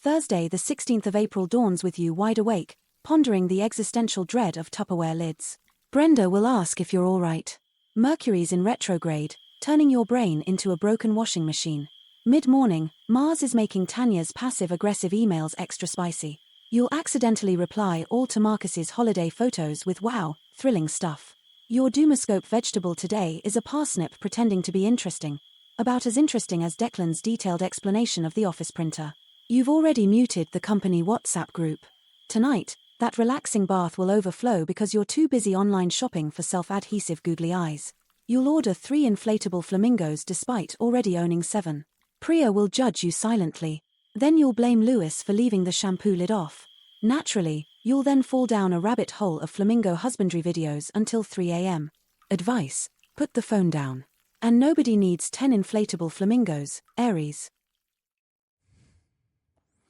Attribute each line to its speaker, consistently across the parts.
Speaker 1: Thursday, the 16th of April dawns with you wide awake, pondering the existential dread of Tupperware lids. Brenda will ask if you're all right. Mercury's in retrograde, turning your brain into a broken washing machine. Mid-morning, Mars is making Tanya's passive-aggressive emails extra spicy. You'll accidentally reply all to Marcus's holiday photos with "wow, thrilling stuff." Your Doomoscope vegetable today is a parsnip pretending to be interesting. About as interesting as Declan's detailed explanation of the office printer. You've already muted the company WhatsApp group. Tonight, that relaxing bath will overflow because you're too busy online shopping for self-adhesive googly eyes. You'll order 3 inflatable flamingos despite already owning 7. Priya will judge you silently. Then you'll blame Lewis for leaving the shampoo lid off. Naturally, you'll then fall down a rabbit hole of flamingo husbandry videos until 3 a.m. Advice: put the phone down. And nobody needs 10 inflatable flamingos, Aries.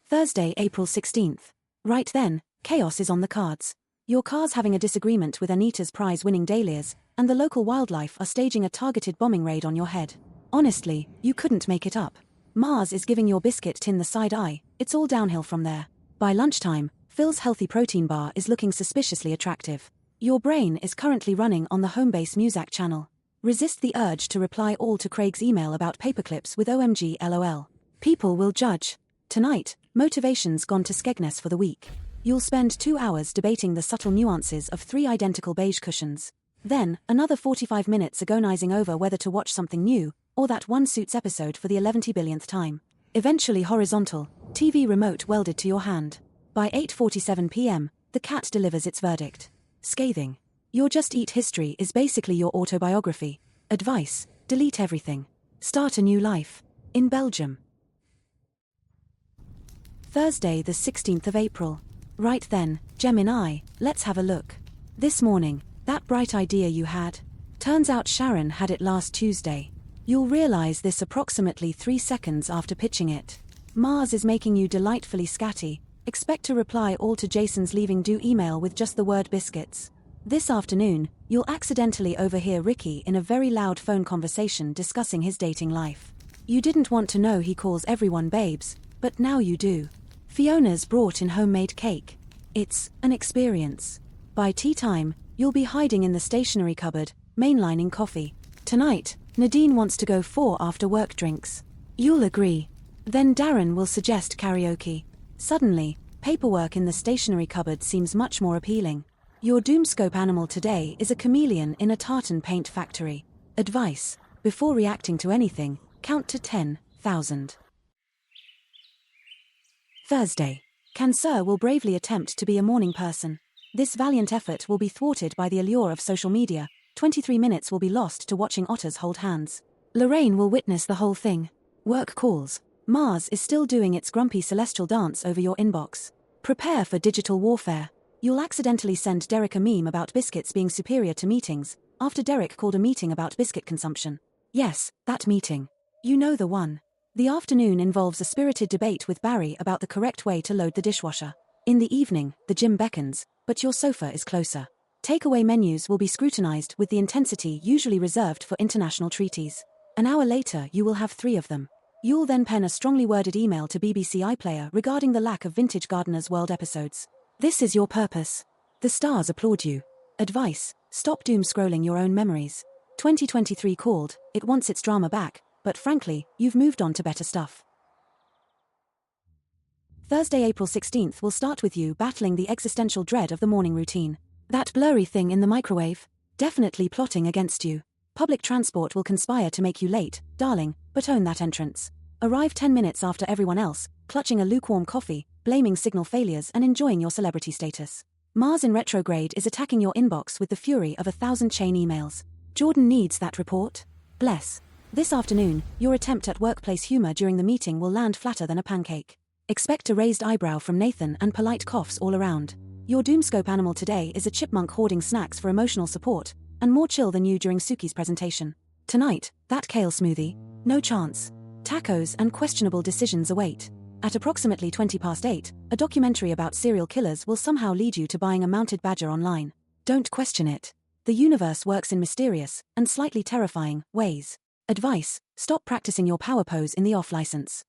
Speaker 1: Thursday, April 16th. Right then, chaos is on the cards. Your car's having a disagreement with Anita's prize-winning dahlias, and the local wildlife are staging a targeted bombing raid on your head. Honestly, you couldn't make it up. Mars is giving your biscuit tin the side eye. It's all downhill from there. By lunchtime, Phil's healthy protein bar is looking suspiciously attractive. Your brain is currently running on the Homebase Muzak channel. Resist the urge to reply all to Craig's email about paperclips with OMG LOL. People will judge. Tonight, motivation's gone to Skegness for the week. You'll spend 2 hours debating the subtle nuances of 3 identical beige cushions. Then, another 45 minutes agonizing over whether to watch something new, or that one Suits episode for the 11 billionth time. Eventually horizontal, TV remote welded to your hand. By 8:47 p.m., the cat delivers its verdict. Scathing. Your Just Eat history is basically your autobiography. Advice: delete everything. Start a new life. In Belgium. Thursday, the 16th of April. Right then, Gemini, let's have a look. This morning, that bright idea you had. Turns out Sharon had it last Tuesday. You'll realize this approximately 3 seconds after pitching it. Mars is making you delightfully scatty. Expect to reply all to Jason's leaving do email with just the word biscuits. This afternoon, you'll accidentally overhear Ricky in a very loud phone conversation discussing his dating life. You didn't want to know he calls everyone babes, but now you do. Fiona's brought in homemade cake. It's an experience. By tea time, you'll be hiding in the stationery cupboard, mainlining coffee. Tonight, Nadine wants to go for after-work drinks. You'll agree. Then Darren will suggest karaoke. Suddenly, paperwork in the stationery cupboard seems much more appealing. Your Doomscope animal today is a chameleon in a tartan paint factory. Advice: before reacting to anything, count to 10,000. Thursday. Cancer will bravely attempt to be a morning person. This valiant effort will be thwarted by the allure of social media. 23 minutes will be lost to watching otters hold hands. Lorraine will witness the whole thing. Work calls. Mars is still doing its grumpy celestial dance over your inbox. Prepare for digital warfare. You'll accidentally send Derek a meme about biscuits being superior to meetings, after Derek called a meeting about biscuit consumption. Yes, that meeting. You know the one. The afternoon involves a spirited debate with Barry about the correct way to load the dishwasher. In the evening, the gym beckons, but your sofa is closer. Takeaway menus will be scrutinized with the intensity usually reserved for international treaties. An hour later, you will have 3 of them. You'll then pen a strongly worded email to BBC iPlayer regarding the lack of Vintage Gardener's World episodes. This is your purpose. The stars applaud you. Advice: stop doom scrolling your own memories. 2023 called, it wants its drama back, but frankly, you've moved on to better stuff. Thursday, April 16th will start with you battling the existential dread of the morning routine. That blurry thing in the microwave? Definitely plotting against you. Public transport will conspire to make you late, darling, but own that entrance. Arrive 10 minutes after everyone else, clutching a lukewarm coffee, blaming signal failures and enjoying your celebrity status. Mars in retrograde is attacking your inbox with the fury of 1,000 chain emails. Jordan needs that report. Bless. This afternoon, your attempt at workplace humor during the meeting will land flatter than a pancake. Expect a raised eyebrow from Nathan and polite coughs all around. Your Doomscope animal today is a chipmunk hoarding snacks for emotional support, and more chill than you during Suki's presentation. Tonight, that kale smoothie? No chance. Tacos and questionable decisions await. At approximately 8:20, a documentary about serial killers will somehow lead you to buying a mounted badger online. Don't question it. The universe works in mysterious, and slightly terrifying, ways. Advice: stop practicing your power pose in the off license.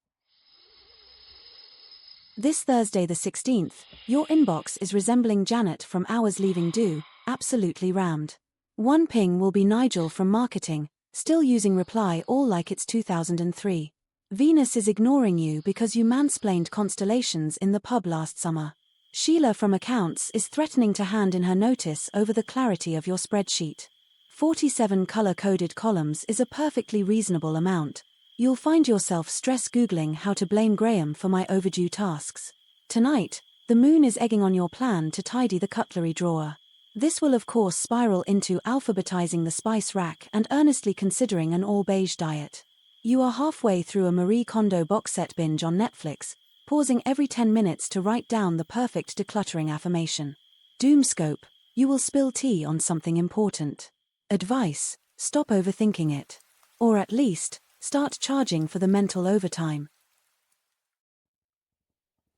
Speaker 1: This Thursday the 16th, your inbox is resembling Janet from Hours Leaving Do, absolutely rammed. One ping will be Nigel from Marketing, still using reply all like it's 2003. Venus is ignoring you because you mansplained constellations in the pub last summer. Sheila from Accounts is threatening to hand in her notice over the clarity of your spreadsheet. 47 color-coded columns is a perfectly reasonable amount. You'll find yourself stress-googling how to blame Graham for my overdue tasks. Tonight, the moon is egging on your plan to tidy the cutlery drawer. This will of course spiral into alphabetizing the spice rack and earnestly considering an all-beige diet. You are halfway through a Marie Kondo box set binge on Netflix, pausing every 10 minutes to write down the perfect decluttering affirmation. Doomscope, you will spill tea on something important. Advice, stop overthinking it. Or at least, start charging for the mental overtime.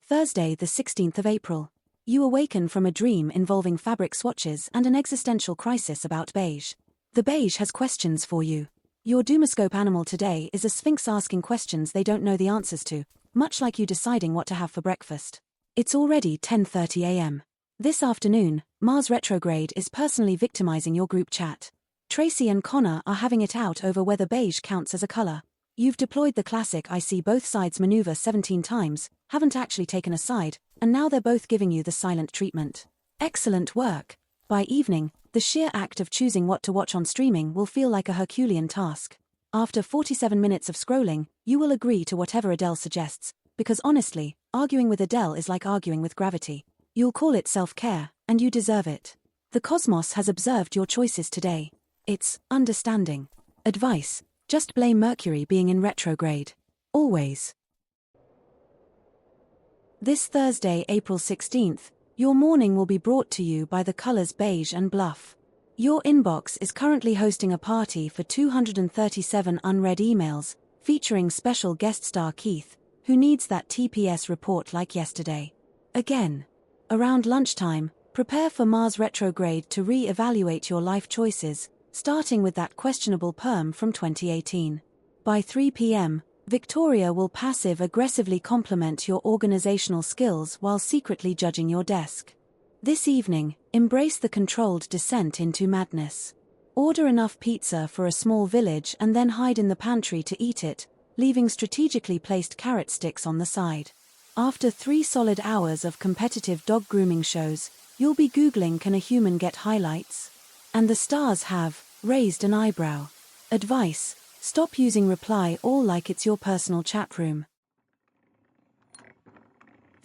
Speaker 1: Thursday, the 16th of April. You awaken from a dream involving fabric swatches and an existential crisis about beige. The beige has questions for you. Your Doomoscope animal today is a sphinx asking questions they don't know the answers to, much like you deciding what to have for breakfast. It's already 10:30 a.m. This afternoon, Mars retrograde is personally victimizing your group chat. Tracy and Connor are having it out over whether beige counts as a color. You've deployed the classic I see both sides maneuver 17 times, haven't actually taken a side, and now they're both giving you the silent treatment. Excellent work. By evening, the sheer act of choosing what to watch on streaming will feel like a Herculean task. After 47 minutes of scrolling, you will agree to whatever Adele suggests, because honestly, arguing with Adele is like arguing with gravity. You'll call it self-care, and you deserve it. The cosmos has observed your choices today. It's understanding. Advice, just blame Mercury being in retrograde. Always. This Thursday, April 16th, your morning will be brought to you by the colors beige and bluff. Your inbox is currently hosting a party for 237 unread emails, featuring special guest star Keith, who needs that TPS report like yesterday. Again. Around lunchtime, prepare for Mars retrograde to re-evaluate your life choices, starting with that questionable perm from 2018. By 3 p.m., Victoria will passive-aggressively compliment your organizational skills while secretly judging your desk. This evening, embrace the controlled descent into madness. Order enough pizza for a small village and then hide in the pantry to eat it, leaving strategically placed carrot sticks on the side. After 3 solid hours of competitive dog grooming shows, you'll be Googling can a human get highlights? And the stars have raised an eyebrow. Advice, stop using reply all like it's your personal chat room.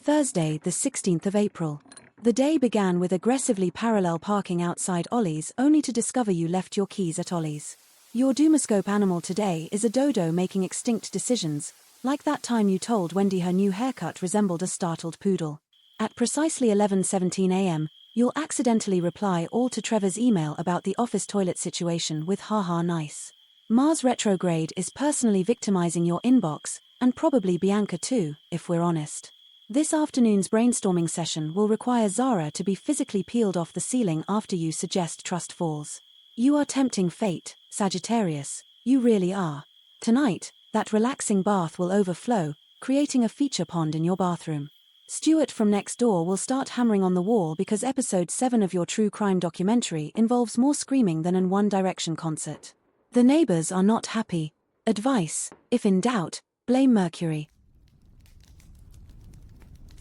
Speaker 1: Thursday, the 16th of April. The day began with aggressively parallel parking outside Ollie's only to discover you left your keys at Ollie's. Your Doomoscope animal today is a dodo making extinct decisions, like that time you told Wendy her new haircut resembled a startled poodle. At precisely 11:17 a.m., you'll accidentally reply all to Trevor's email about the office toilet situation with haha nice. Mars retrograde is personally victimizing your inbox, and probably Bianca too, if we're honest. This afternoon's brainstorming session will require Zara to be physically peeled off the ceiling after you suggest trust falls. You are tempting fate, Sagittarius, you really are. Tonight, that relaxing bath will overflow, creating a feature pond in your bathroom. Stuart from next door will start hammering on the wall because episode 7 of your true crime documentary involves more screaming than an One Direction concert. The neighbors are not happy. Advice, if in doubt, blame Mercury.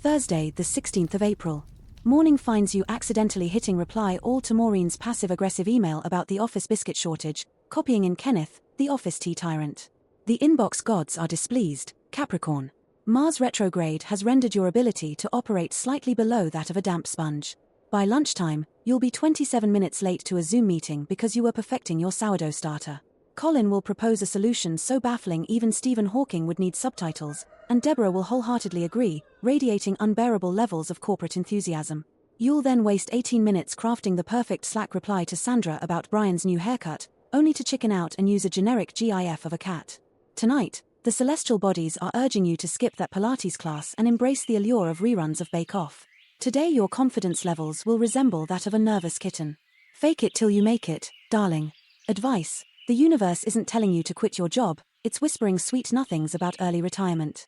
Speaker 1: Thursday, the 16th of April. Morning finds you accidentally hitting reply all to Maureen's passive-aggressive email about the office biscuit shortage, copying in Kenneth, the office tea tyrant. The inbox gods are displeased, Capricorn. Mars retrograde has rendered your ability to operate slightly below that of a damp sponge. By lunchtime, you'll be 27 minutes late to a Zoom meeting because you were perfecting your sourdough starter. Colin will propose a solution so baffling even Stephen Hawking would need subtitles, and Deborah will wholeheartedly agree, radiating unbearable levels of corporate enthusiasm. You'll then waste 18 minutes crafting the perfect Slack reply to Sandra about Brian's new haircut, only to chicken out and use a generic GIF of a cat. Tonight, the celestial bodies are urging you to skip that Pilates class and embrace the allure of reruns of Bake Off. Today your confidence levels will resemble that of a nervous kitten. Fake it till you make it, darling. Advice, the universe isn't telling you to quit your job, it's whispering sweet nothings about early retirement.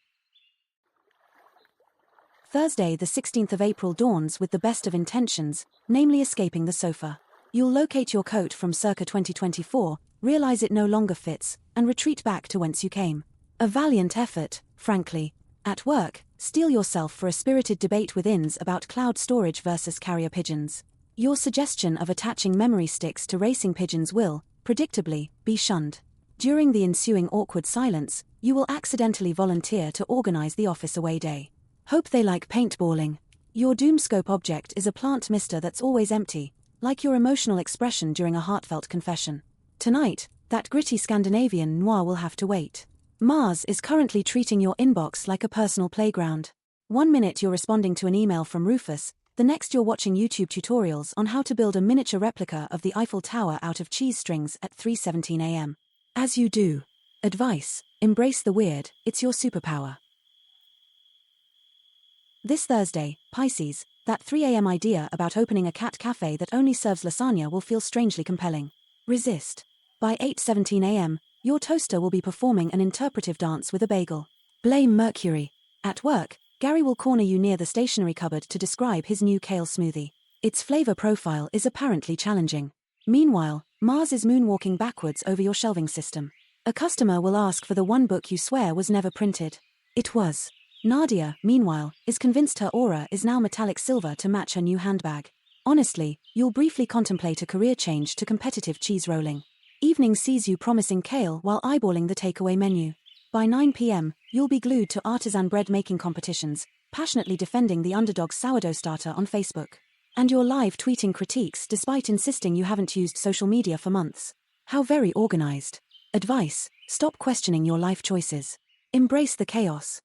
Speaker 1: Thursday, the 16th of April dawns with the best of intentions, namely escaping the sofa. You'll locate your coat from circa 2024, realize it no longer fits, and retreat back to whence you came. A valiant effort, frankly. At work, steel yourself for a spirited debate with ins about cloud storage versus carrier pigeons. Your suggestion of attaching memory sticks to racing pigeons will, predictably, be shunned. During the ensuing awkward silence, you will accidentally volunteer to organize the office away day. Hope they like paintballing. Your Doomoscope object is a plant mister that's always empty, like your emotional expression during a heartfelt confession. Tonight, that gritty Scandinavian noir will have to wait. Mars is currently treating your inbox like a personal playground. 1 minute you're responding to an email from Rufus, the next you're watching YouTube tutorials on how to build a miniature replica of the Eiffel Tower out of cheese strings at 3:17 a.m. As you do. Advice: embrace the weird, it's your superpower. This Thursday, Pisces, that 3 a.m. idea about opening a cat cafe that only serves lasagna will feel strangely compelling. Resist. By 8:17 a.m., your toaster will be performing an interpretive dance with a bagel. Blame Mercury. At work, Gary will corner you near the stationery cupboard to describe his new kale smoothie. Its flavor profile is apparently challenging. Meanwhile, Mars is moonwalking backwards over your shelving system. A customer will ask for the one book you swear was never printed. It was. Nadia, meanwhile, is convinced her aura is now metallic silver to match her new handbag. Honestly, you'll briefly contemplate a career change to competitive cheese rolling. Evening sees you promising kale while eyeballing the takeaway menu. By 9 p.m., you'll be glued to artisan bread making competitions, passionately defending the underdog sourdough starter on Facebook. And you're live tweeting critiques despite insisting you haven't used social media for months. How very organized. Advice: stop questioning your life choices. Embrace the chaos.